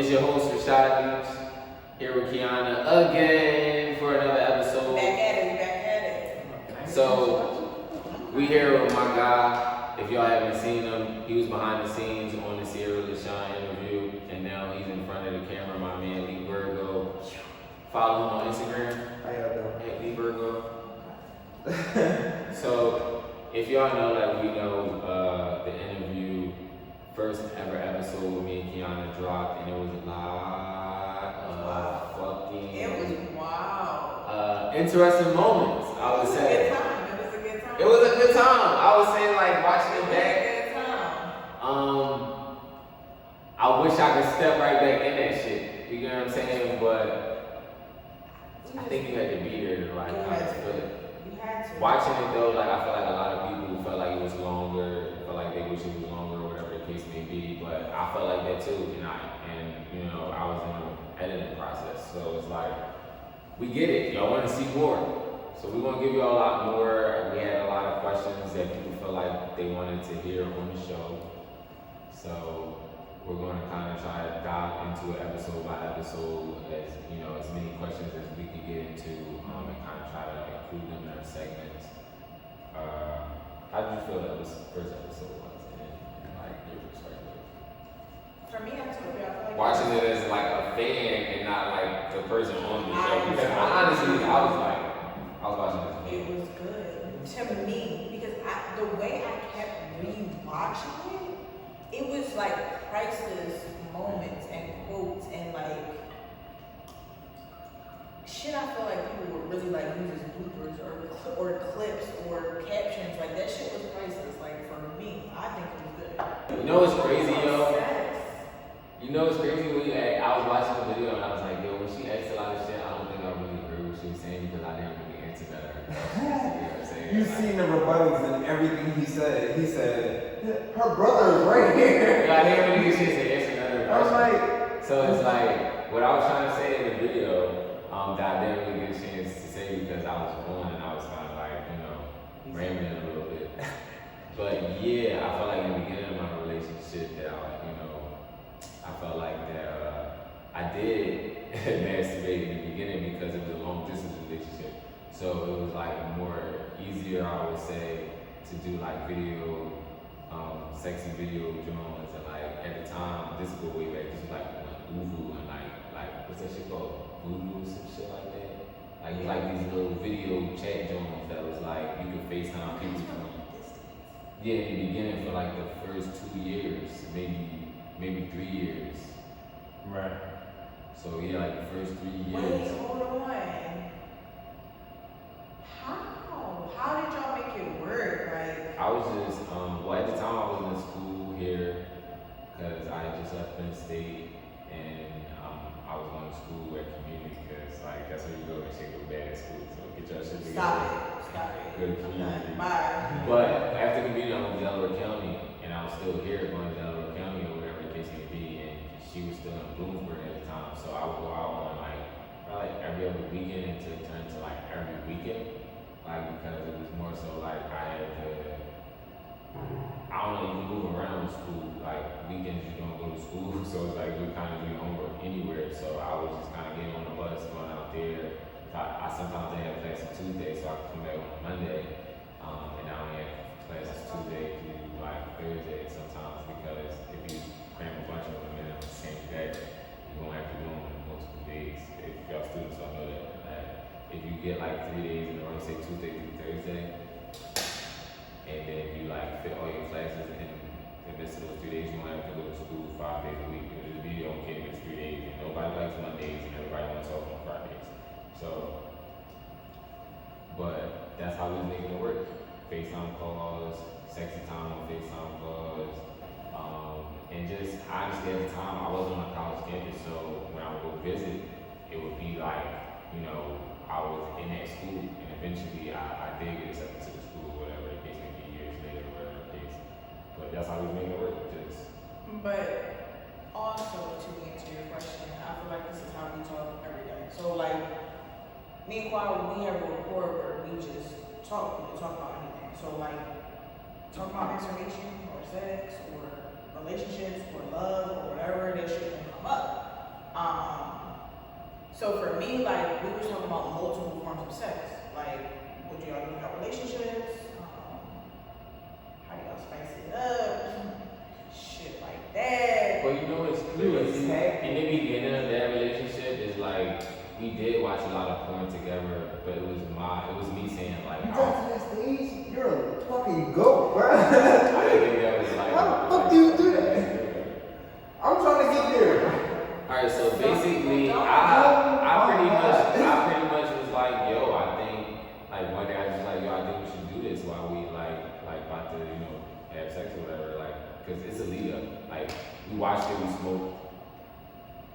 It's your host, Rashad, here with Kiana again for another episode. Back at it. So, we here with my guy. If y'all haven't seen him, he was behind the scenes on the Sierra LaShawn interview, and now he's in front of the camera, my man LeVirgo. Follow him on Instagram. How y'all doing? LeVirgo. So, if y'all know, like we know, the interview, first ever episode with me and Kiana dropped, and it was a lot of fucking... It was wow. Interesting moments, I would say. It was a good time. It was a good time. I was saying, like, watching it back. It was a good time. I wish I could step right back in that shit. You know what I'm saying? But I think you had to be there to, like, kind of feel it. You had to. Watching it though, like I feel like a lot of people felt like it was longer, felt like they wish it was longer or whatever the case may be. But I felt like that too, and you know, I was in the editing process, so it's like we get it. Y'all want to see more, so we're gonna give you a lot more. We had a lot of questions that people feel like they wanted to hear on the show, so we're gonna kind of try to dive into it episode by episode, as you know, as many questions as we can get into, and kind of try to include them in our segments. How did you feel that was first episode was, and like your perspective? For me, I told you, I feel like Watching it as like a fan and not like the person on the show. Because honestly, I was watching this. it was good to me because the way I kept rewatching it was like priceless moments and quotes and like shit. I feel like people would really like use as bloopers or clips or captions. Like that shit was priceless. Like for me, I think it was good. You know what's crazy, yo? Yes. You know what's crazy when I was watching the video and I was like, yo, when she asked a lot of shit, I don't think I really heard what she was saying because I didn't really answer that. You know what I'm saying? You've seen the rebuttals and everything he said. He said, her brother is right here. Yeah, I didn't really get a chance to answer another I was question. like, So it's like, what I was trying to say in the video, that I didn't really get a chance to say because I was on and I was kind of like, you know, rambling a little bit. But yeah, I felt like in the beginning of my relationship that I felt like that I did masturbate in the beginning because it was a long distance relationship. So it was like more easier, I would say, to do like video, sexy video drawings, and like at the time, this go way back, this was like Uvu and like what's that shit called? Voodoo, some shit like that. Like these little video chat drawings that was like you could FaceTime people from. Yeah, in the beginning for like the first 2 years, maybe 3 years. right. So yeah, like the first 3 years. Wait, hold on. How did y'all make it work? Like I was just, well at the time I was in school here because I had just left Penn State and I was going to school at community because like that's where you go and shit go bad at school. So get your shit together. Stop it. Go to community. Bye. But after community I went to Delaware County and I was still here going to Delaware County or whatever the case may be, and she was still in Bloomsburg at the time. So I would go out on like probably every other weekend until it turned to like every weekend. Like because it was more so like I had to, I don't know, you can move around in school. Like weekends you don't go to school, so it's like you kind of do homework anywhere. So I was just kind of getting on the bus, going out there. I sometimes they have class on Tuesday, so I could come back on Monday, and I only have classes Tuesday through like Thursday sometimes because if you cram a bunch of them in on the same day, you're gonna have to do them on multiple days. If y'all students don't know that. If you get like 3 days in a row, say Tuesday through Thursday, and then you like fit all your classes in the midst of those 3 days, you might have to go to school 5 days a week. It'll just be okay if it's 3 days, and nobody likes Mondays, and everybody wants off on Fridays. So, but that's how we was making it work. FaceTime calls, sexy time on FaceTime calls, and just honestly at the time I wasn't on a college campus, so when I would go visit, it would be like, you know, I was in that school, and eventually I did get accepted to the school, whatever the case may be, years later, whatever the case. But that's how we was making it work. But also to answer your question, I feel like this is how we talk every day. So like me and Quad, we have a rapport where we just talk. We can talk about anything. So like talk about masturbation or sex or relationships or love or whatever that shit can come up. So for me, like, we were talking about multiple forms of sex. Like, what do y'all do in your relationships? How do y'all spice it up? Shit like that. Well, you know what's crazy? In the beginning of that relationship, is like we did watch a lot of porn together, but it was me saying like, You got to that stage, you're a fucking goat, bro. I didn't think that was like. How the fuck do you do that? I'm trying to get there. Alright, so basically, I pretty much was like, yo, I think, like one day I was just like, yo, I think we should do this while we like about to, have sex or whatever, like, cause it's a lead up. Like, we watched it, we smoked,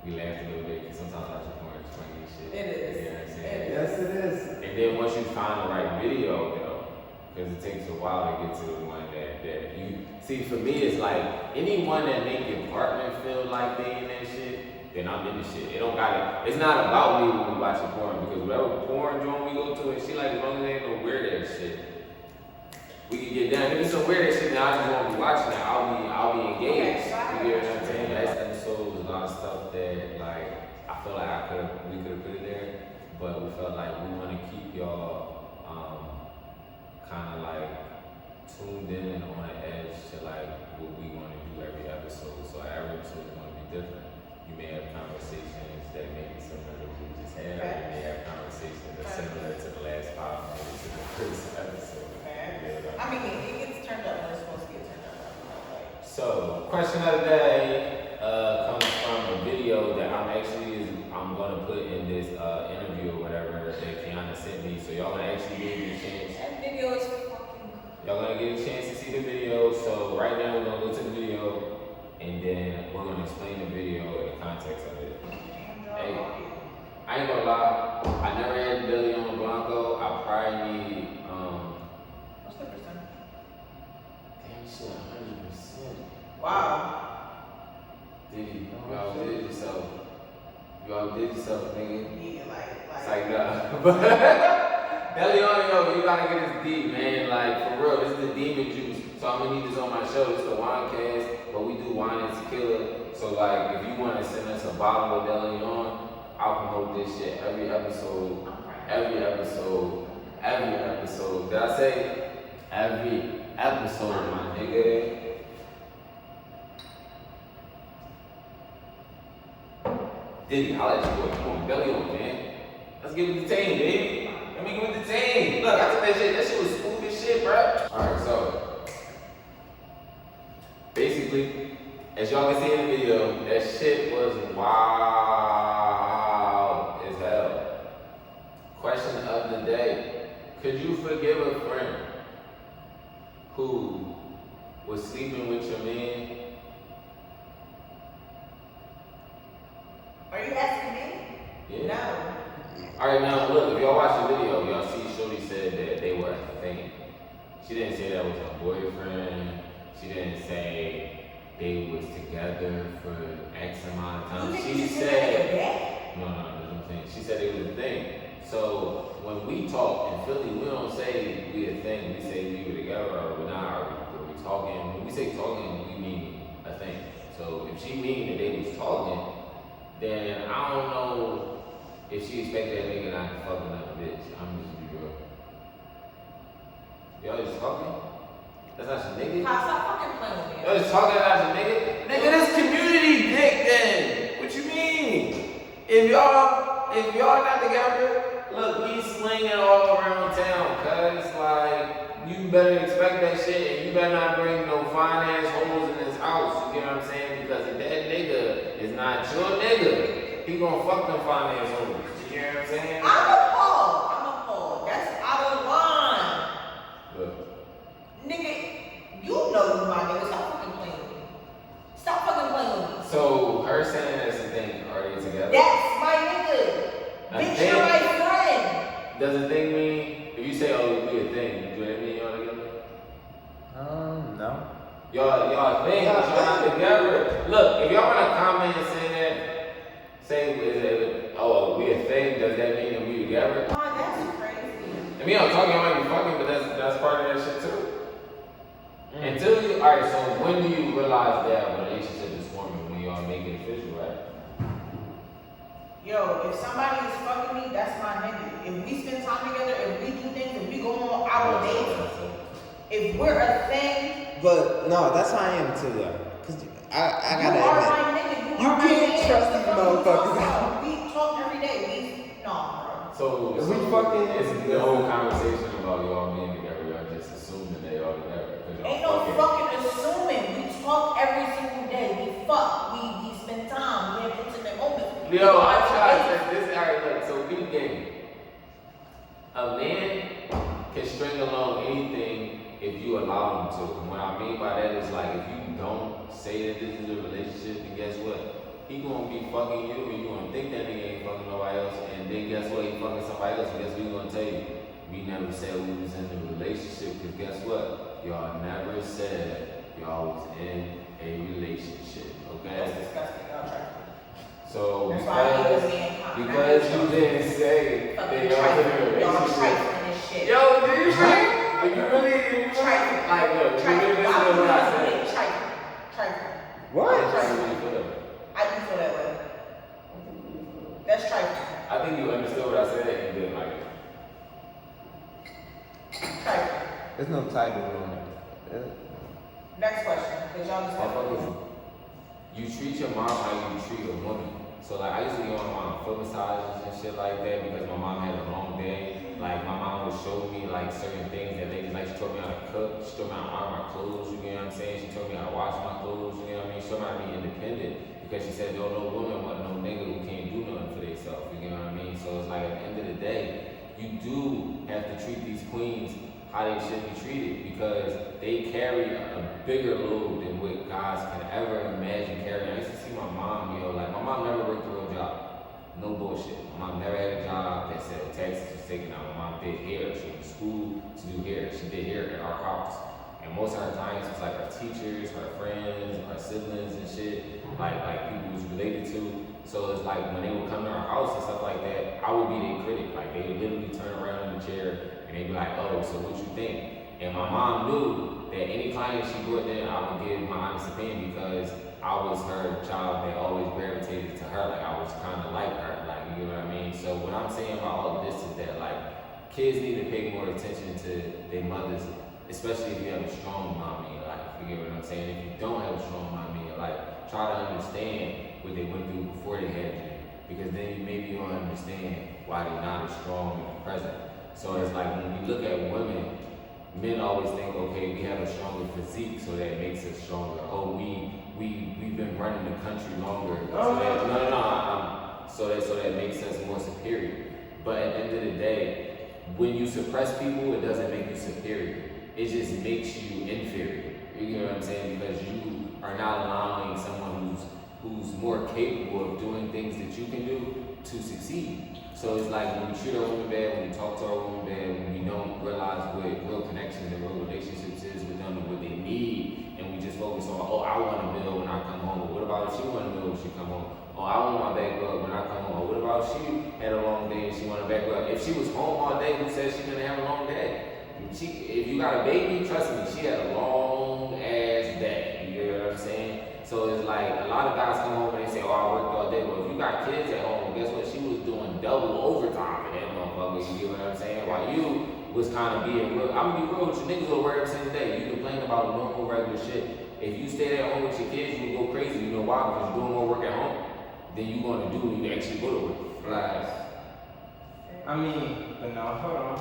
we laughed a little bit, cause sometimes watching porn is funny and shit. It is. You know what I'm saying? Yes, it is. And then once you find the right video, though, because it takes a while to get to the one that you see. For me, it's like anyone that make your partner feel like they in that shit, then I'm in the shit. It don't gotta. It's not about me when we watching porn, because whatever porn joint we go to and shit, like as long as they ain't no weird ass shit, we can get done. If it's some weird ass shit, then I just won't be watching it. I'll be engaged. You get what I'm saying? Last episode was a lot of stuff that like I feel like we could have put it there, but we felt like we want to keep y'all kind of like tuned in and on the edge to like what we want to do every episode. So every episode is going to be different. You may have conversations that may be similar to what we just had. Or you may have conversations that are similar to the last 5 minutes of the first episode. I mean, it gets turned up when it's supposed to get turned up. Like, So, question of the day comes from a video that I'm going to put in this interview or whatever that Kiana sent me. So y'all gonna actually give me a chance. that video is fucking. Y'all gonna get a chance to see the video. So right now we're gonna go to the video and then we're gonna explain the video and the context of it. Hey, I ain't gonna lie, I never had Billy on Blanco. I probably need What's the percent? damn shit, 100%. Wow. Did y'all did yourself? Y'all did yourself, nigga. Yeah, It's like nah. But Deleon, yo, you gotta get this deep, man. Like for real, this is the demon juice. So I'm gonna need this on my show. This is the WineCast, but we do wine and tequila. So like, if you want to send us a bottle of Deleon, I'll promote this shit every episode. Every episode. Did I say every episode, my nigga? Diddy, holla at your boy. Come on, belly on, man. Let's get with the team, baby. Let me get with the team. Look, I took that shit. That shit was smooth as shit, bro. Alright, so basically, as y'all can see in the video, that shit was wild as hell. Question of the day. Could you forgive a friend who was sleeping with your man? Are you asking me? Yeah. No. Alright, now look, if y'all watch the video, y'all see Shorty said that they were a thing. She didn't say that was her boyfriend. She didn't say they was together for X amount of time. She said, no, that's what I'm saying. She said it was a thing. So when we talk in Philly, we don't say we a thing. We say we were together or we're not, or we talking. When we say talking, we mean a thing. So if she mean that they was talking, then I don't know if she expect that nigga not to fuck another bitch. I'm just be real. Y'all just talking? That's not your nigga? Stop fucking playing with me. Y'all just talking about your nigga? Nigga, this community dick then. What you mean? If y'all not together, look, he's slinging all around town, cuz like you better expect that shit and you better not bring no fine ass hoes in this house. You get what I'm saying? Because if that nigga is not your nigga, he gonna fuck them fine ass hoes. You get what I'm saying? I'm appalled. That's out of line. Look. Nigga, you know you my nigga. Stop fucking playing with me. Stop fucking playing with me. So her saying that's the thing, are they together? That's my nigga. Bitch, you're my friend. Does a thing mean, if you say, oh, we a thing, do that mean y'all together? No. Y'all a thing, but y'all not together. Look, if y'all wanna comment and say that, say, oh, we a thing, does that mean that we together? Oh, that's crazy. I mean, I'm talking, I might be fucking, but that's part of that shit too. Until you, alright, so when do you realize that a relationship is forming? When y'all make it official, right? Yo, if somebody is fucking me, that's my nigga. If we spend time together, if we do things, if we go on our dates, if we're a thing. But no, that's how I am too, though. Cause I gotta you are admit, my nigga. you can't trust these motherfuckers. We talk every day. Bro. So if we fucking, it's no conversation about y'all being together. Y'all just assume that they all together. Ain't no fucking assuming. We talk every single day. We fuck. We spend time. We have intimate moments. Yo, I try to say this. Alright, look. So we game. A man can string along anything if you allow him to. And what I mean by that is like if you don't say that this is a relationship, then guess what? He gonna be fucking you, and you gonna think that nigga ain't fucking nobody else, and then guess what? He fucking somebody else, and guess what he gonna tell you? We never said we was in a relationship, because guess what? Y'all never said y'all was in a relationship, okay? That's disgusting. Y'all try. So that's because you didn't say that y'all in a relationship. Y'all trifling this shit. Yo, do you really trifling? Like, look, you really listen to what I said. Trifling. What? I do feel that way. That's trifling. I think you understood what I said and you didn't like it. Trifling. There's no title on it. Next question, because y'all just you treat your mom how you treat a woman. So like I used to go on my foot massages and shit like that because my mom had a long day. Like my mom would show me like certain things that ladies like. She taught me how to cook. She taught me how to iron my clothes. You know what I'm saying? She taught me how to wash my clothes. You know what I mean? She taught me how to be independent because she said no woman want no nigga who can't do nothing for themselves. You know what I mean? So it's like at the end of the day, you do have to treat these queens how they should be treated because they carry a bigger load than what guys can ever imagine carrying. I used to see my mom, like my mom never worked a real job. No bullshit. My mom never had a job that said taxes was taken out. My mom did hair. She went to school to do hair. She did hair at our house. And most of her times it was like her teachers, her friends, her siblings and shit, like people who was related to. So it's like when they would come to our house and stuff like that, I would be their critic. Like they would literally turn around in the chair and they'd be like, oh, so what you think? And my mom knew that any client she brought in, I would give my honest opinion because I was her child that always gravitated to her. Like I was kind of like her, like you know what I mean? So what I'm saying about all of this is that like kids need to pay more attention to their mothers, especially if you have a strong mom in your life. You get what I'm saying? If you don't have a strong mom in your life, try to understand what they went through before they had you, because then maybe you'll understand why they're not as strong in the present. So it's like when we look at women, men always think, okay, we have a stronger physique, so that makes us stronger. Oh, we've been running the country longer, so that makes us more superior. But at the end of the day, when you suppress people, it doesn't make you superior. It just makes you inferior. You know what I'm saying? Because you are not allowing someone who's more capable of doing things that you can do to succeed. So it's like when we treat our women bad, when we talk to our women bad, when we don't realize what real connections and real relationships is with them and what they need, and we just focus on, oh, I want a meal when I come home. But what about if she want a meal when she come home? Oh, I want my back rub when I come home. Or what about if she had a long day and she want a back rub? If she was home all day, who said she didn't have a long day? If you got a baby, trust me, she had a long ass day. You know what I'm saying? So it's like a lot of guys come home and they say, oh, I worked all day. Well, if you got kids at home, guess what? She was doing double overtime in that motherfucker. You get what I'm saying? While you was kind of being real. I'm gonna be real with you. Niggas will work every single day. You complain about normal, regular shit. If you stay at home with your kids, you go crazy. You know why? Because you're doing more work at home than you gonna do when you actually go to work. Like, I mean, but no, hold on.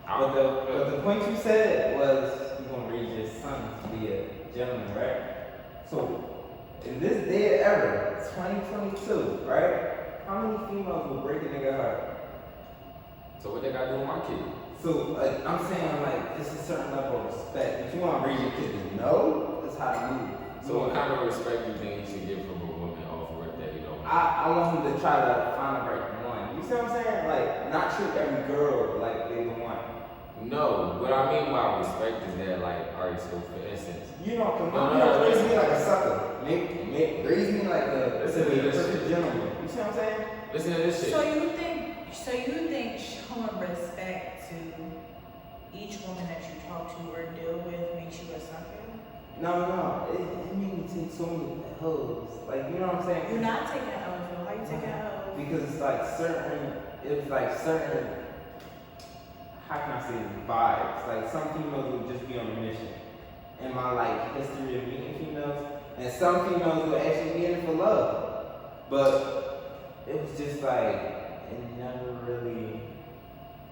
But the point you said was you're gonna raise your son to be a gentleman, right? So in this day and era, 2022, right? How many females will break a nigga heart? so what they got to do with my kid? So I'm saying like it's a certain level of respect. If you want to raise your kid to know, that's how to move. So what kind of respect do you think you should get from a woman off work that you don't? I want him to try to find the right one. You see what I'm saying? Like not treat every girl like they the one. No, what I mean by respect is that, like, alright, so for instance, You know, raise me like a sucker. Raise me like a perfect gentleman. You see what I'm saying? listen to this shit. So you think showing respect to each woman that you talk to or deal with makes you a sucker? No. It made me take so many L's. Like, you know what I'm saying? You're not taking L's though. How you taking L's? because it's like certain, how can I say it, vibes. Like some females would just be on a mission. In my like history of meeting females, and some females would actually be in it for love. But it was just like, it never really.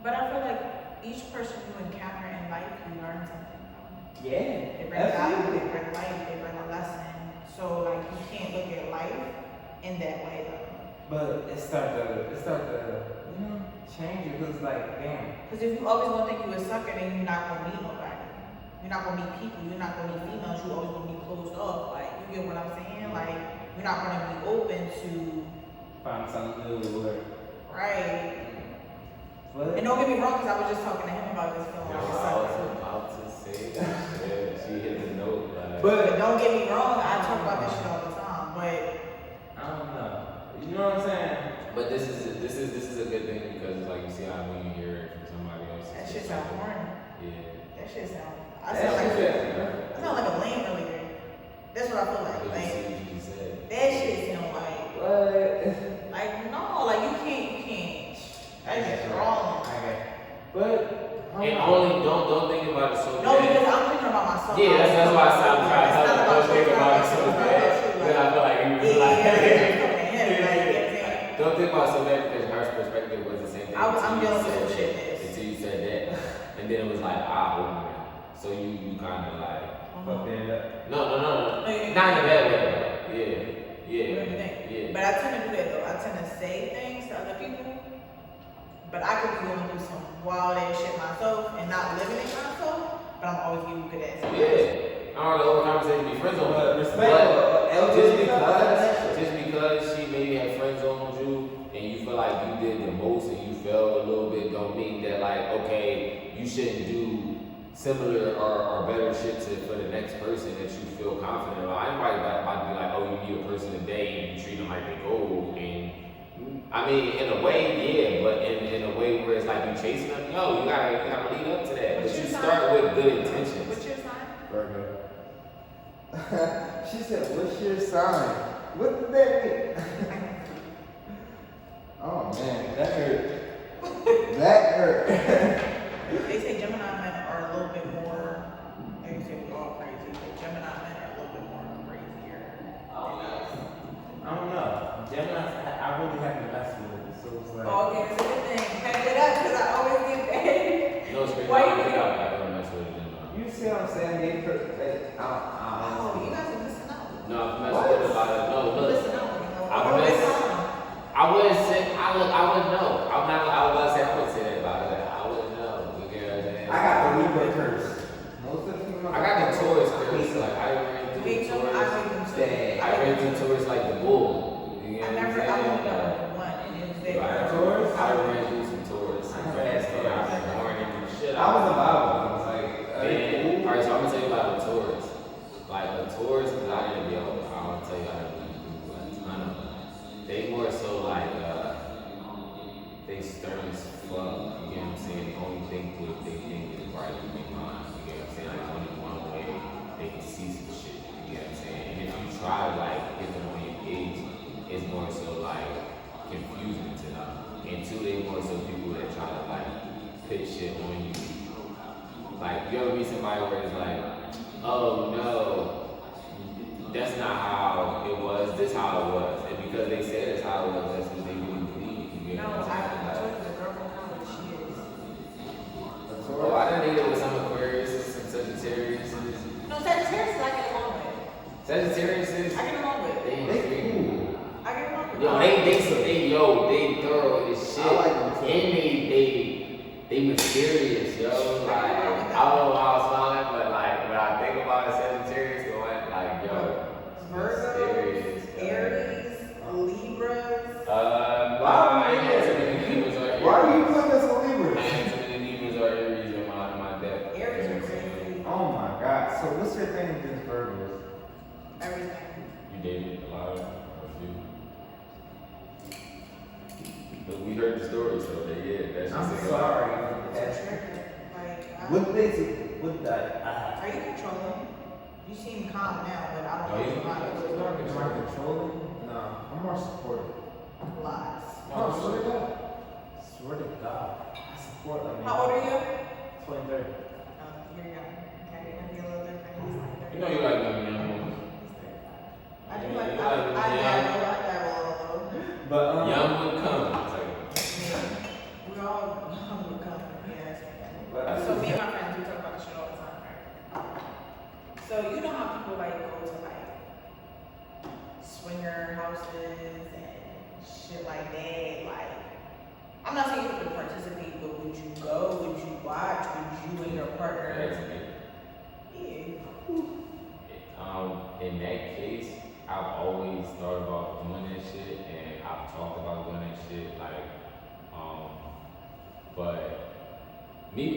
But I feel like each person you encounter in life, you learn something from. Yeah. They bring value, they bring life, they bring a lesson. So like you can't look at life in that way though. But it started to change it because like, damn. Because if you always gonna think you a sucker, then you're not gonna meet nobody. You're not gonna meet people, you're not gonna meet females, you're always gonna be closed off. Like, you get what I'm saying? Like, you're not gonna be open to Find something new or. right. But And don't get me wrong, because I was just talking to him about this film. Yo, I was about to say that. Yeah, she hit the note. But don't get me wrong, I talk about this shit all the time. But I don't know. You know what I'm saying? But this is a good thing because it's like you see how when you hear it from somebody else. that shit sound corny. Yeah. That shit sound. I That sound like shit- I sound like a lame earlier. That's what I feel like. But you Like see what you just said. that shit sound like no, like you can't. That's just wrong. But And only don't think about it so No, bad. because I'm thinking about myself. Yeah, that's why I stopped trying to It's tell not you. Don't think you, about it it's so not bad. about you, Then I feel like you was like. Yeah, Don't think about it so bad because her perspective was the same thing. I'm until you dealing with said some shit, that. yes. Until you said that, and then it was like oh my god. So you kind of like fuck that up. no. No, you- Not in a bad way. Yeah. What do you think? Yeah. But I tend to do that though. I tend to say things to other people, but I could be going through some wild ass shit myself and not living it myself. But I'm always giving you good ass. Yeah. I don't know what conversation be friends on. But respect. But just because she maybe had friends on you and you feel like you did the most and you fell a little bit, don't mean that like okay, you shouldn't do similar or better shit for the next person that you feel confident about. Anybody about to be like, oh, you meet a person today and you treat them like they gold. And I mean, in a way, yeah, but in a way where it's like you chasing them, yo, you gotta lead up to that. What's But you your start sign? with good intentions. What's your sign? Virgo. She said, "What's your sign?" What did that mean? Oh man, that hurt. That hurt. They say Gemini men are a little bit more. They say we all crazy, but Gemini men are a little bit more crazier than us. I don't know. Gemini, I really haven't messed with it, so it's like. Oh, okay, that's a good thing. Pack it up, because I always get that. You know, it's crazy. Why you I think- don't mess with them. You see what I'm saying? They put, Oh, you guys are missing out. No, I'm messing with a lot of no. Look, Listen out, you know. I'm All the messing- time. I wouldn't say. I wouldn't know. I'm not. I was about to say. I wouldn't say that about it. I wouldn't know. You get what I'm saying? I got the Libra curse. Most of the females. I got the Taurus curse. Like I ran through Me too, I Taurus. read them too. Dang. I ran through Taurus like the bull. You get I what I'm never, saying? I only got one, and it was Like, there. Taurus? I ran through some Taurus. I've been warning you shit. I was about it. I was like, Man, alright, so I'm gonna tell you about a Taurus. Like a Taurus, cause I didn't I'm gonna tell you how to do a ton of them. They more so like they stern as fuck. You get what I'm saying? They only think what they think is right in their mind. You get what I'm saying? Like only one way they can see some shit. You get what I'm saying? And if you try to like get them on your page, it's more so like confusing to them. And two, they more so people that try to like put shit on you. Like, you ever meet somebody where it's like, oh no, that's not how it was, this how it was. And because they said it's how it was, that's what they really believe. You get No, what I'm I saying? told you the girl from college, she is. Oh, I done dated with some Aquarius, some Sagittarius. No, Sagittarius I get along with. Sagittarius, I get along with. they cool. I get along with. Yo, they thorough as shit. I like them too. And they mysterious, yo. Like, I don't know why I was smiling, but like, when I think about a Sagittarius, the one, like, yo, Virgos, mysterious, yo. Aries, Libras. Why I had too many Libras or Aries. Why are you putting us on I Libra? had too many Libras or Aries in my deck. Aries are crazy. Oh my god. So what's your thing against Virgos? Everything. You dated a lot of a few. But we heard the story, so that's just I'm it. sorry. It's a trigger. Like, What makes it, what that, are you controlling? You seem calm now, but I Oh, don't know yeah. if you're not. am I controlling? No, I'm more supportive. Lies. No, swear to God. Swear to God. I support like How old are you? 23. You're young. Okay, you're gonna be a little different. He's like 30. You know you like them young women. I do like, I dabble a little. But Young would come. We all young would come, yes. But, So me and my friends, we talk about the shit all the time, right? So you know how people like go to like swinger houses and shit like that. Like, I'm not saying you have to participate, but would you go? Would you watch? Would you and your partner? Yeah. In that case, I've always thought about doing that shit, and I've talked about doing that shit. Like, but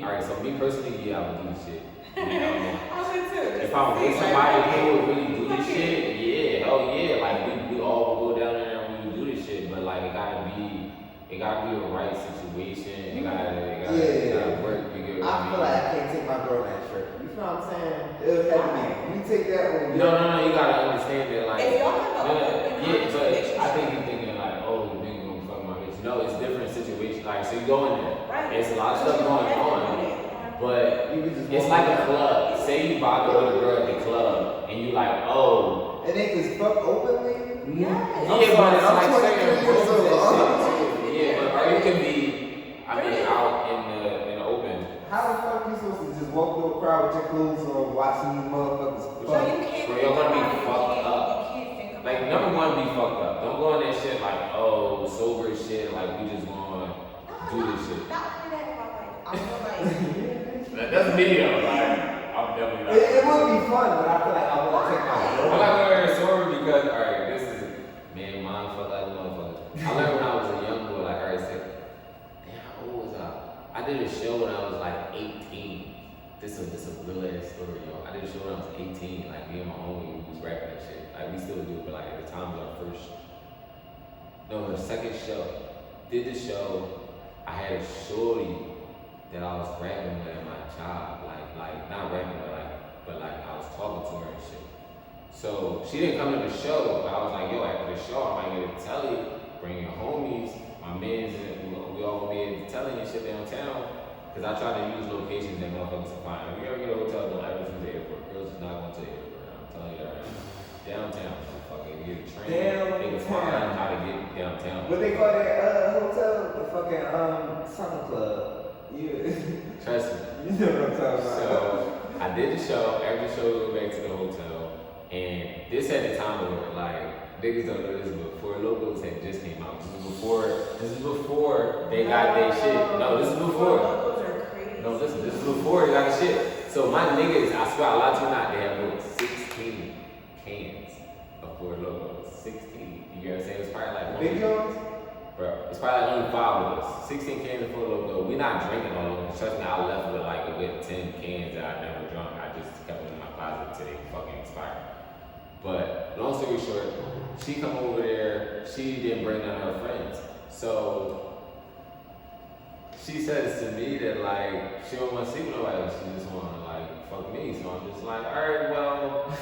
alright. So me personally, yeah, I would do the shit. You know, I should too. if I'm with somebody who would really do this shit, yeah, hell yeah, like we all will go down there and we will do this shit. But like it gotta be the right situation. It gotta work. You get what I feel like I can't take my girl in that shirt. You feel what I'm saying? It'll have to be. You take that one. No, you gotta understand that, like, if y'all have an open but relationship, I think you're thinking like, oh, the nigga gonna fuck my bitch. No, it's different situations. Like, so you go in there, right? there's a lot of stuff going on, but You can just it's like a club. Say you bother with a girl at the club, and you like, oh, and they just fuck openly. Yes. yeah, but it's like certain 23 years old. yeah, but or you can be, I mean, out in the open. How the fuck you supposed to just walk through a crowd with your clothes on, watching these motherfuckers So fuck? you can't. Bro, you're gonna be think about fucked it. up. You can't think about Like, it. number one, be fucked up. Don't go in that shit like, oh, sober shit, like we just gonna do this shit. Not only that, but like, I feel like. That's me though, like, I'm definitely not. It would be fun, but I feel like I want to take my I'm girl. not gonna wear a sober because, alright, this is, man, mine fuck like a motherfucker. I learned when I was a young boy, like, alright, say, damn, how old was I? I did a show when I was like 18. This is a real ass story, yo. I did a show when I was 18, like me and my homie, we was rapping and shit. Like we still do, but like at the time it was our first, no, the second show. Did the show, I had a shorty that I was rapping with at my job, like not rapping, but like I was talking to her and shit. So she didn't come to the show, but I was like, yo, after the show, I might get a telly, bring your homies, my mans, and we all gonna be telling you shit downtown. Cause I try to use locations that motherfuckers can find. If you ever get a hotel, don't ever use the airport. Girls is not going to the airport. I'm telling you that right now. Downtown, motherfucker. If you get a train, they can find how to get downtown. What they call that hotel? The fucking summer club. Yeah. Trust me. You know what I'm talking about. So I did the show. After the show, we went back to the hotel, and this had the time where like niggas don't know this, but Four Locals had just came out. This is before they got their shit. No, this is before. No, listen, this is before they got the shit. So my niggas, I swear, I lie to you not, they have more 16 cans of Four Locals. 16. You know what I'm saying? It's probably like Big Jones? Bro, it's probably like only 5 of us. 16 cans of Four Locals. We not drinking all of them. Trust me, I left with like a good 10 cans that I never drunk. I just kept them in my closet until they fucking expired. But long story short, she come over there. She didn't bring none of her friends. So she says to me that like she don't want to sleep with nobody. She just want to like fuck me. So I'm just like, all right, well,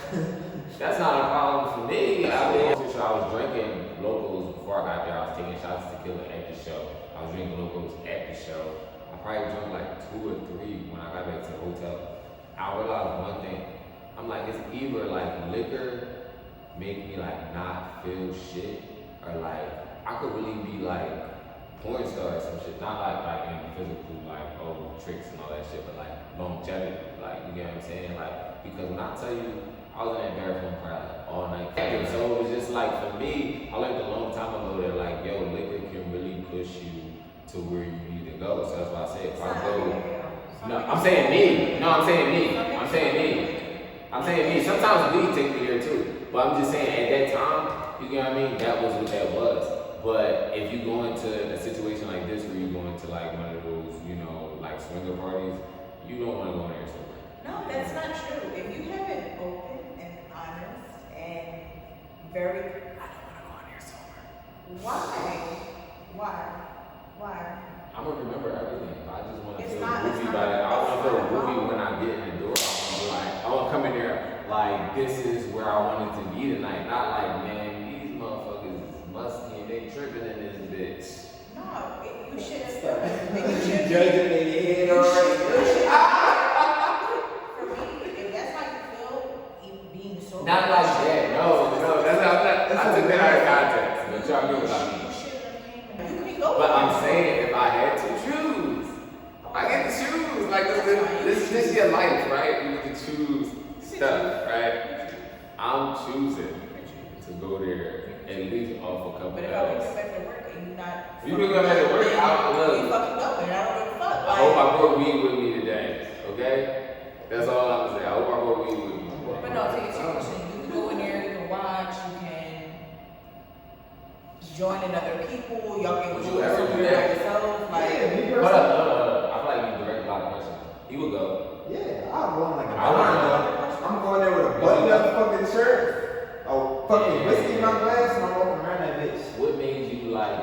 that's not a problem for me. I mean, I was drinking locals before I got there. I was taking shots of tequila at the show. I was drinking locals at the show. I probably drank like 2 or 3 when I got back to the hotel. I realized one thing. I'm like, it's either like liquor make me like not feel shit, or like I could really be like porn star or some shit. Not like in physical, like tricks and all that shit, but like longevity. Like, you get what I'm saying? Like, because when I tell you, I was in that bathroom probably like all night. So it was just like, for me, I learned a long time ago that like, yo, liquor can really push you to where you need to go. So that's why I said, if I go, no, I'm saying me. No, I'm saying me. I'm saying me. I'm saying me. Sometimes weed take me there too. But I'm just saying, at that time, you get what I mean? That was what that was. But if you go into a situation like this where you go into like one of those, you know, like swinger parties, you don't want to go in there sober. No, that's not true. If you have it open and honest and very, I don't want to go in there sober. Why? I'm gonna remember everything. But I just want to It's feel not- groovy it's about not- it. I want to it's feel not groovy wrong. when I get in the door. I want to come in there like, this is where I wanted to be tonight. Not like, man, these motherfuckers is musty and they tripping and judging in your head already. For me, if that's how you feel, being so. Not like that. No, that's not. I took that out of context. But y'all know what I mean. But I'm saying, if I had to choose, I get to choose. Like this is your life, right? You get to choose stuff, right? I'm choosing to go there at least off a couple But if I hours. wake up after work and you not. You can go back to work. I look. You fucking know, and I don't give a fuck. I hope I brought weed with me today. Okay? That's all I'm gonna say. I hope I brought weed with me. But no, to answer your question, you can go in there, you can watch, you can join in other people, y'all can Would go you ever do by that? yourself. Like, Yeah, me Hold personally. up. I feel like you direct a lot of questions. He would go. Yeah, I'm going like a I wanna dime. I'm going there with a button-up fucking shirt, a fucking Yeah. whiskey in my glass, and I'm walking around that bitch. What made you like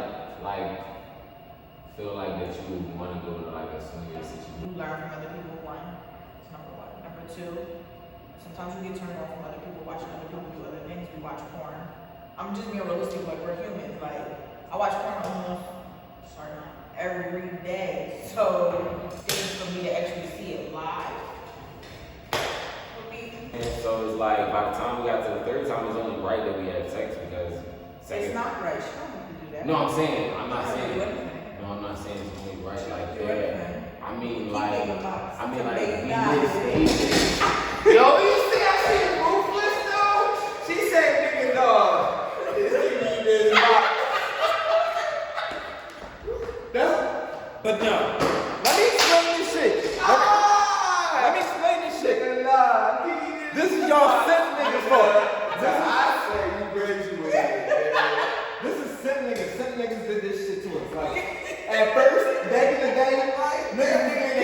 feel like that you would want to go to like a swinger situation? you learn from other people, one. That's number one. Number two, sometimes you get turned off from other people watching other people do other things. We watch porn. I'm just being realistic, like we're humans. Like, I watch porn almost, every day. So, it's for me to actually see it live. For me, And so it's like by the time we got to the third time, it's only right that we have sex because sex. it's not right. She don't have to do that. No, I'm saying. I'm not I don't saying. do anything. No, I'm not saying it's only right like Do that. anything. I mean Keep like. making box. I mean like Make we knives. did stages. Yo, you see how she ruthless though? She said, "Nigga, dog, this nigga this box." But no, let me explain this shit. Let me explain this shit. This is y'all sin niggas fault. I say you graduated. This is sin niggas. Sin niggas did this shit to us. Like, at first, back in the day, niggas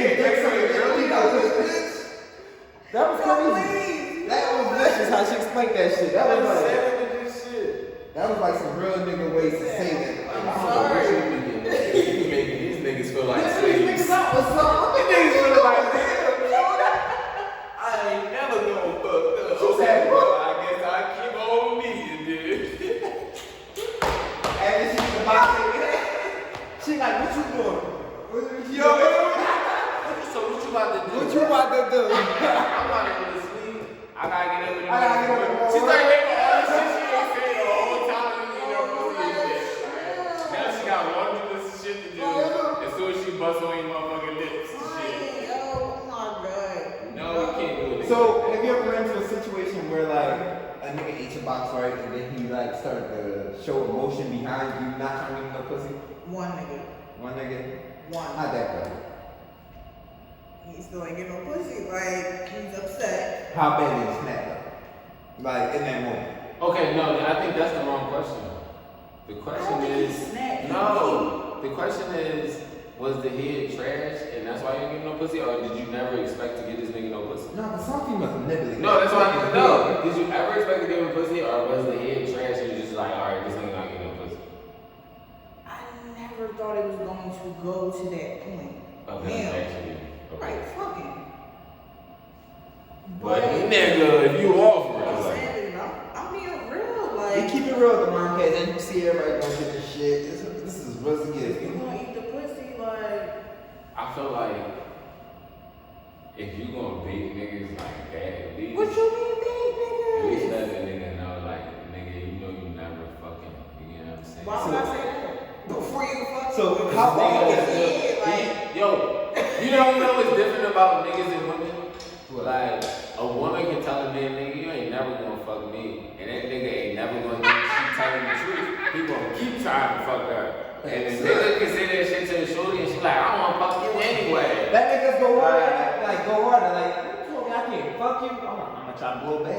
that was crazy. That was vicious how she explained that shit. That was like some real nigga ways to say that. I'm sorry. You making these niggas feel like slaves. These niggas out with something. These niggas feel like I ain't never gonna fuck up. Okay, well, I guess I keep on meeting, dude. And then she was boxing. She like, what you doing? Yo, so what you about to do? What you about to do? I'm about to go to sleep. I gotta get up in the I gotta get up in the morning. She morning. started making all this shit she ain't saying the whole time. You know, pussy and shit. Now she got one list of shit to do. As soon as she busts on your motherfucking lips and shit. Oh my god. No, we can't do it. So, have you ever run into a situation where like a nigga ate your box right and then he like started to show emotion behind you not trying to give him no pussy? One nigga. One nigga? One. How'd that go? He still ain't getting no pussy. Like, he's upset. How bad did he snap up? Like in that moment. Okay, no, I think that's the wrong question. The question is, no. The question is, was the head trash and that's why you didn't get no pussy, or did you never expect to get this nigga no pussy? No, but some females are nibbling. No, that's why I need to know. Did you ever expect to get him pussy, or was the head trash and you just like, all right, this nigga not getting no pussy? I never thought it was going to go to that point. Okay, Damn. actually. Okay. Right, fucking. But nigga, if you off, bro, I'm it's like, saying, I'm being real. You Like, keep it real with the WineCast, and you see everybody going through this shit. This is what's the if gift. you gonna eat the pussy, like, I feel like if you gonna bait niggas like that, at least. what you mean, At least big let niggas? the nigga know, like, nigga, you know you never fucking, you know what I'm saying? Why would I say that? Before you fuck. So, with how this long nigga, is like, Yo, you don't know what's different about niggas and women? Like, a woman can tell a man, nigga, you ain't never gonna fuck me. And that nigga ain't never gonna keep telling the truth. He gonna keep trying to fuck her. And the nigga can say that shit to the shorty and she like, I wanna fuck you anyway. That niggas go harder, like go harder, like you told me I can't fuck you. I'm gonna try to blow back.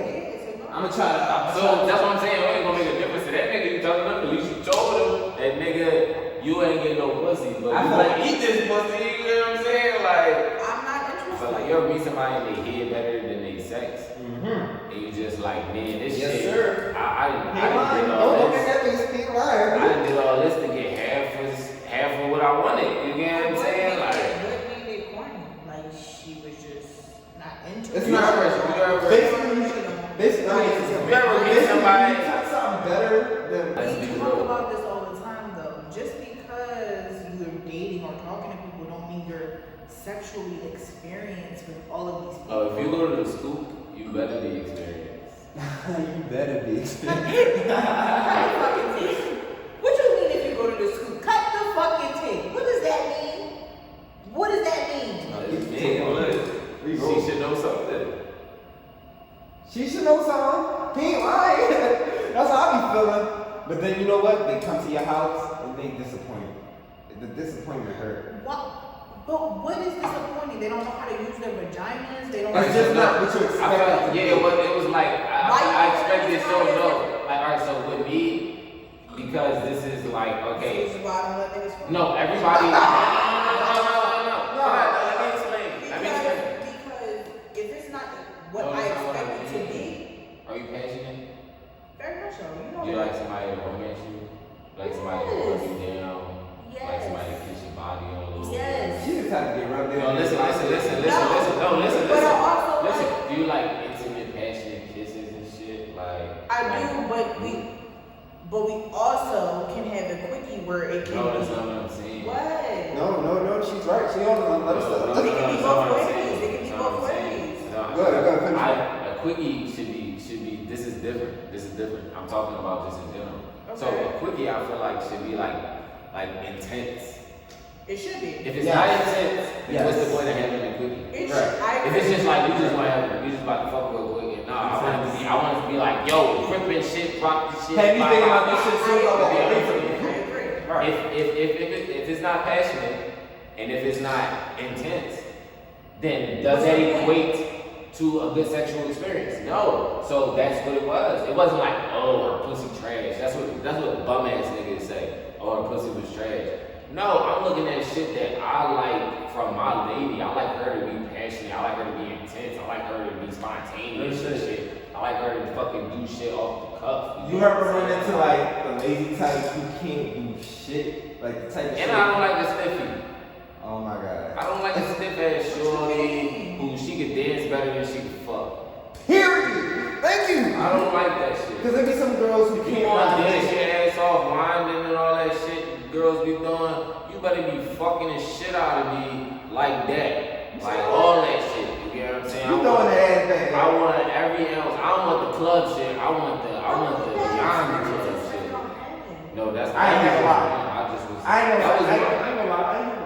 I'm gonna try to. So that's what I'm saying. It ain't gonna make a difference to that nigga. You telling him, at least you told him that nigga, you ain't getting no pussy, but I you feel gonna like- eat this pussy. You know what I'm saying? Like, I'm not I interested. feel like you ever meet somebody and they hear better than they sex, Mm-hmm. and you just like, man, this Yes, shit. sir. I didn't Hey, did man, all don't look this. at that face, keep I lying. done did all this to get half of what I wanted. You get what I'm saying? Like, What made it corny? Like, she was just not interested. It's not you ever Basically, You ever meet somebody- you got something better than. Let's be We real. talk about this all the time, though. Just because you're dating or talking to people don't mean you're sexually experienced with all of these people. Oh, if you go to the scoop, you better be experienced. You better be experienced. Cut the fucking tape. What you mean if you go to the scoop? Cut the fucking tape. What does that mean? What does that mean? She should know something. She should know something. He ain't lying. That's how I be feeling. But then you know what? They come to your house and they disappoint. The disappointment hurt. What? But what is disappointing? They don't know how to use their vaginas. They don't. It's just not what you expect. Yeah, but it was like I expected so no. Like, all right, so with me, because this is like okay. No, everybody. No. Let me explain. Because if it's not what I expect it to be. Are you passionate? Very much so. You know. You like somebody to romance you? Like somebody to rub you down? Yes. Like somebody to kiss your body on a little Yes. She just had to get rubbed in. No, listen. No, listen. But I also Listen, like. do you like intimate, passionate kisses and shit? Like I do, but we also can have a quickie where it can no, be. that's not what I'm saying. What? No, she's right. She don't let us. It can be both ways. It can be both ways. Go ahead, finish. A quickie should be. This is different. I'm talking about just in general. Okay. So a quickie, I feel like should be like intense. It should be. If it's not intense, then what's the point of having a quickie? It Right. should. If it's just like you just about to fuck real quick, and I want it to be like, yo, ripping shit, rock this shit. Have you think about this shit soon? I agree. Right. If it's not passionate and if it's not intense, then does that equate to a good sexual experience? No. So that's what it was. It wasn't like, oh, her pussy trash. That's what bum ass niggas say. Oh, her pussy was trash. No, I'm looking at shit that I like from my lady. I like her to be passionate. I like her to be intense. I like her to be spontaneous and shit. I like her to fucking do shit off the cuff. You ever run into like the lazy type who can't do shit? Like the type of shit. And I don't like the stiffy. Oh my god. I don't like a stiff ass shorty who she could dance better than she could fuck. Period. Thank you. I don't like that shit. Because there be some girls who If you can't want to ride dance your ass off, winding and all that shit girls be doing, you better be fucking the shit out of me like that. Like all that shit. You get what I'm saying? You throwing the ass back. I want every ounce. I don't want the club shit. I want the beyond the club shit. No, that's I ain't gonna lie. I ain't gonna lie.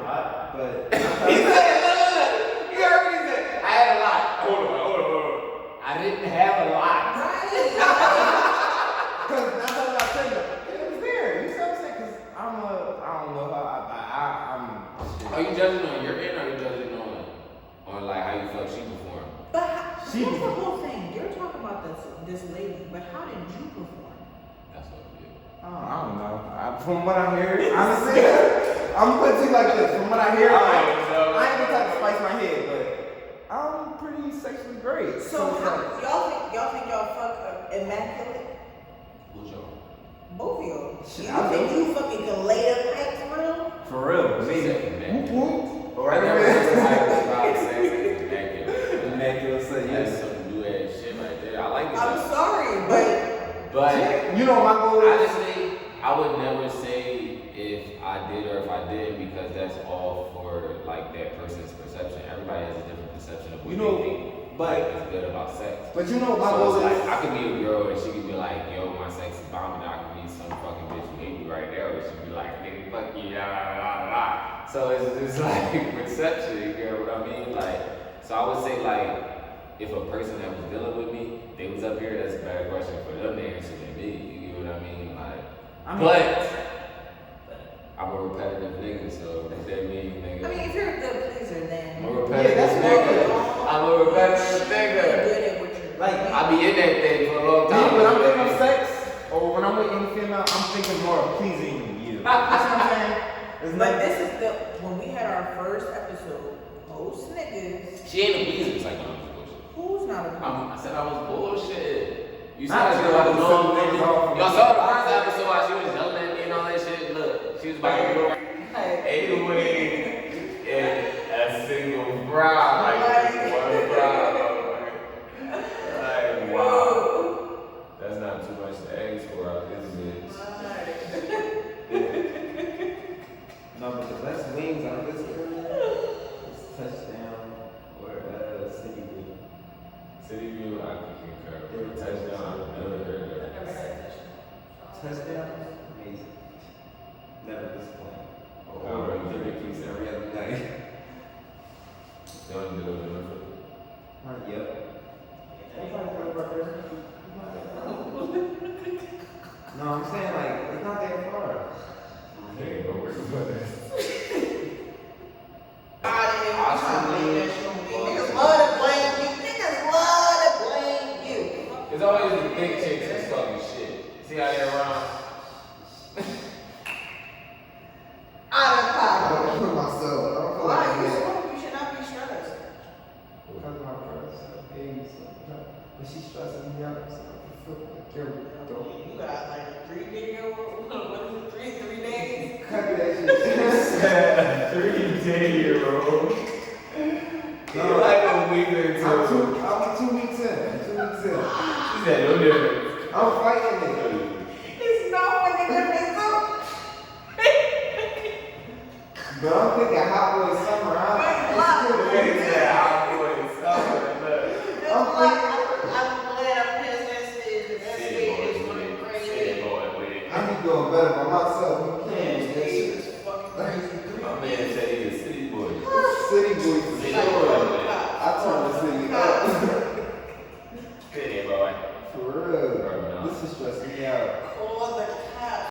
But he said, look. You heard what he said. I had a lot. Hold on. I didn't have a lot. Because that's what I said. It was there. You see what I'm saying? Because I don't know how I'm. Are you judging on your end or are you judging on like how you felt she performed? But that's the whole thing. You're talking about this lady, but how did you perform? That's what it is. I don't know. From what I'm hearing, honestly, I'm putting it like this. From what I hear, I ain't gonna try to spice my head, but I'm pretty sexually great. So y'all think y'all fuck immaculate? Who's your? Both of y'all. Shit, You I think do. you fucking can lay them packs for real? For real. She said immaculate. Or I never heard somebody describe sex as immaculate. immaculate. So That's yes. some new ass shit right there. I like it. I'm sorry, But you know my goal is. honestly, I would never say if I did or if I didn't because that's all for like that person's perception. Everybody has a different perception of what they think is good about sex. But you know my So goal it's like is. I could be a girl and she could be like, yo, my sex is bombing. I could be some fucking bitch who hate me right there, or she could be like, nigga, fuck you, la. So it's just like perception, you get what I mean? Like, so I would say like, if a person that was dealing with me, they was up here, that's a better question for them to answer than me. You get what I mean? Like, but I'm a repetitive nigga, so if that means nigga. I mean, if you're a good pleaser, then I'm a repetitive nigga. I'm a repetitive nigga. good at what you're Like, I be in that thing for a long time. when I'm thinking of sex, or when I'm with any female, I'm thinking more of pleasing you. You know what I'm saying? It's But like, this is when we had our first episode, most niggas, She ain't a pleaser, it's like, no, I'm bullshit. who's not a pleaser? I said I was bullshit. You Not said you, I was some normal. niggas off. Y'all saw the first episode how she was yelling at me and all that shit. Look, she was about to go anyway in a single brow, like one brow. Like, wow. That's not too much to ask for out this bitch. no, but the best wings out of this area is touch touchdowns, amazing. Never disappointed. Oh, Or right. 30 piece every other night. They only deliver them for Yep. No, I'm saying like it's not that far. Hey, go work with that. Niggas love to blame you. Niggas love to blame you. It's always the big chicks that's talking shit. See how they're around? Out of I pocket. don't feel myself. I don't feel Why? like You that. smoke, you should not be stressed. Because my brother's baby, but she's stressing me out. So I feel like You got like 3 videos. What is it? 3 days? cut that shit. 3-day-year-old. You're like a week or two. I'm 2 weeks in. 2 weeks in. She said no difference. I'm fighting it. It's no fucking difference, though. But I'm thinking Hot Boy Summer. Look at that hot boy summer. Look. I'm glad I'm pissed that stage. That stage is fucking crazy. I be doing better by myself. You Man, can't. that shit is fucking crazy. My man said he was city boy. City boys is